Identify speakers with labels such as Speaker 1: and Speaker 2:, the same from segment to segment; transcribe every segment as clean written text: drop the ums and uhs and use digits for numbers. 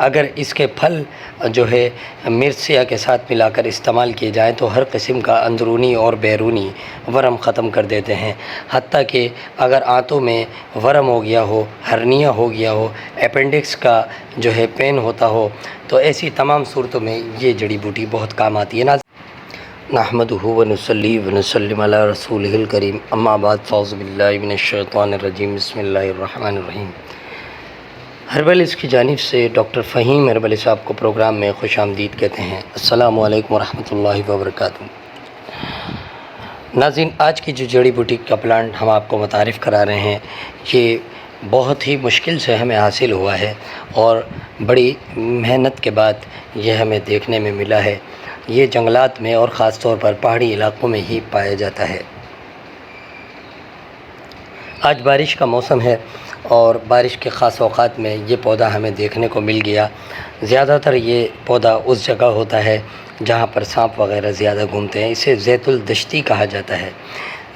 Speaker 1: اگر اس کے پھل جو ہے مرچ سیاہ کے ساتھ ملا کر استعمال کیے جائیں تو ہر قسم کا اندرونی اور بیرونی ورم ختم کر دیتے ہیں، حتیٰ کہ اگر آنتوں میں ورم ہو گیا ہو، ہرنیا ہو گیا ہو، اپینڈکس کا جو ہے پین ہوتا ہو، تو ایسی تمام صورتوں میں یہ جڑی بوٹی بہت کام آتی ہے۔ نحمدہ ونصلی ونسلم علی رسولہ الکریم، اما بعد، فاعوذ باللہ من الشیطان الرجیم، بسم اللہ الرحمن الرحیم۔ ہربلس کی جانب سے ڈاکٹر فہیم ہربلی صاحب کو پروگرام میں خوش آمدید کہتے ہیں۔ السلام علیکم ورحمۃ اللہ وبرکاتہ۔ ناظرین، آج کی جو جڑی بوٹی کا پلانٹ ہم آپ کو متعارف کرا رہے ہیں، یہ بہت ہی مشکل سے ہمیں حاصل ہوا ہے اور بڑی محنت کے بعد یہ ہمیں دیکھنے میں ملا ہے۔ یہ جنگلات میں اور خاص طور پر پہاڑی علاقوں میں ہی پایا جاتا ہے۔ آج بارش کا موسم ہے اور بارش کے خاص اوقات میں یہ پودا ہمیں دیکھنے کو مل گیا۔ زیادہ تر یہ پودا اس جگہ ہوتا ہے جہاں پر سانپ وغیرہ زیادہ گھومتے ہیں۔ اسے زیت الدشتی کہا جاتا ہے۔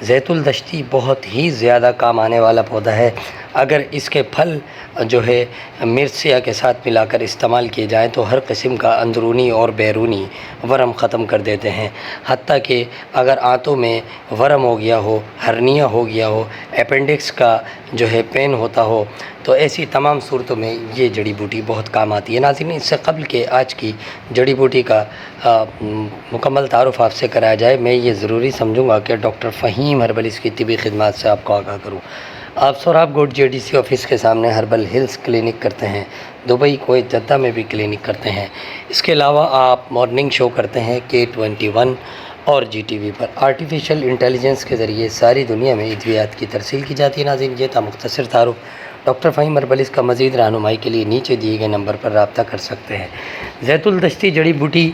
Speaker 1: زیت الدشتی بہت ہی زیادہ کام آنے والا پودا ہے۔ اگر اس کے پھل جو ہے مرچ سیاہ کے ساتھ ملا کر استعمال کیے جائیں تو ہر قسم کا اندرونی اور بیرونی ورم ختم کر دیتے ہیں، حتیٰ کہ اگر آنتوں میں ورم ہو گیا ہو، ہرنیا ہو گیا ہو، اپینڈکس کا جو ہے پین ہوتا ہو، تو ایسی تمام صورتوں میں یہ جڑی بوٹی بہت کام آتی ہے۔ ناظرین، اس سے قبل کہ آج کی جڑی بوٹی کا مکمل تعارف آپ سے کرایا جائے، میں یہ ضروری سمجھوں گا کہ ڈاکٹر فہیم ہربلس کی طبی خدمات سے آپ کو آگاہ کروں۔ آپ سوراب گوٹ JDC آفس کے سامنے ہربل ہلز کلینک کرتے ہیں، دبئی، کویت، جدہ میں بھی کلینک کرتے ہیں۔ اس کے علاوہ آپ مارننگ شو کرتے ہیں K21 اور GTV پر۔ آرٹیفیشل انٹیلیجنس کے ذریعے ساری دنیا میں ادویات کی ترسیل کی جاتی ہے۔ ناظرین، یہ تھا مختصر تعارف۔ ڈاکٹر فہیم ہربلس کا مزید رہنمائی کے لیے نیچے دیے گئے نمبر پر رابطہ کر سکتے ہیں۔ زیت الدشتی جڑی بوٹی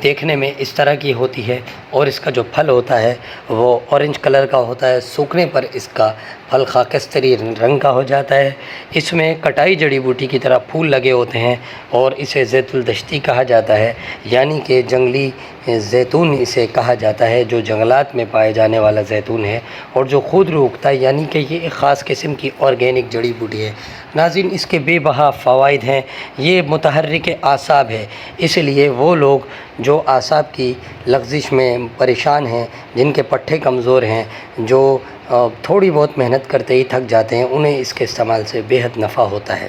Speaker 1: دیکھنے میں اس طرح کی ہوتی ہے اور اس کا جو پھل ہوتا ہے وہ اورنج کلر کا ہوتا ہے۔ سوکھنے پر اس کا پھل خاکستری رنگ کا ہو جاتا ہے۔ اس میں کٹائی جڑی بوٹی کی طرح پھول لگے ہوتے ہیں اور اسے زیت الدشتی کہا جاتا ہے، یعنی کہ جنگلی زیتون اسے کہا جاتا ہے، جو جنگلات میں پائے جانے والا زیتون ہے اور جو خود رو اگتا ہے، یعنی کہ یہ ایک خاص قسم کی آرگینک جڑی بوٹی ہے۔ ناظرین، اس کے بے بہا فوائد ہیں۔ یہ متحرک اعصاب ہے، اس لیے وہ لوگ جو اعصاب کی لغزش میں پریشان ہیں، جن کے پٹھے کمزور ہیں، جو تھوڑی بہت محنت کرتے ہی تھک جاتے ہیں، انہیں اس کے استعمال سے بے حد نفع ہوتا ہے۔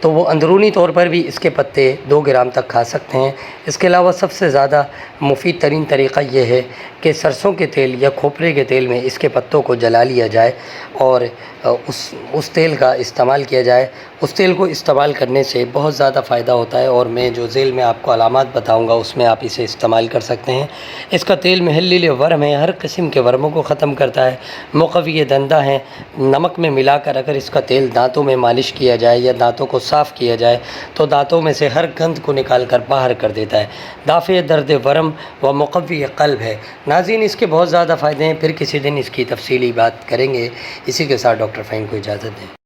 Speaker 1: تو وہ اندرونی طور پر بھی اس کے پتے 2 گرام تک کھا سکتے ہیں۔ اس کے علاوہ سب سے زیادہ مفید ترین طریقہ یہ ہے کہ سرسوں کے تیل یا کھوپرے کے تیل میں اس کے پتوں کو جلا لیا جائے اور اس تیل کا استعمال کیا جائے۔ اس تیل کو استعمال کرنے سے بہت زیادہ فائدہ ہوتا ہے اور میں جو ذیل میں آپ کو علامات بتاؤں گا اس میں آپ اسے استعمال کر سکتے ہیں۔ اس کا تیل محلل ورم ہے، ہر قسم کے ورموں کو ختم کرتا ہے۔ مقوی دندہ ہیں، نمک میں ملا کر اگر اس کا تیل دانتوں میں مالش کیا جائے یا دانتوں کو صاف کیا جائے تو دانتوں میں سے ہر گند کو نکال کر باہر کر دیتا ہے۔ دافع درد ورم و مقوی قلب ہے۔ ناظرین، اس کے بہت زیادہ فائدے ہیں، پھر کسی دن اس کی تفصیلی بات کریں گے۔ اسی کے ساتھ ڈاکٹر فہیم کو اجازت دیں۔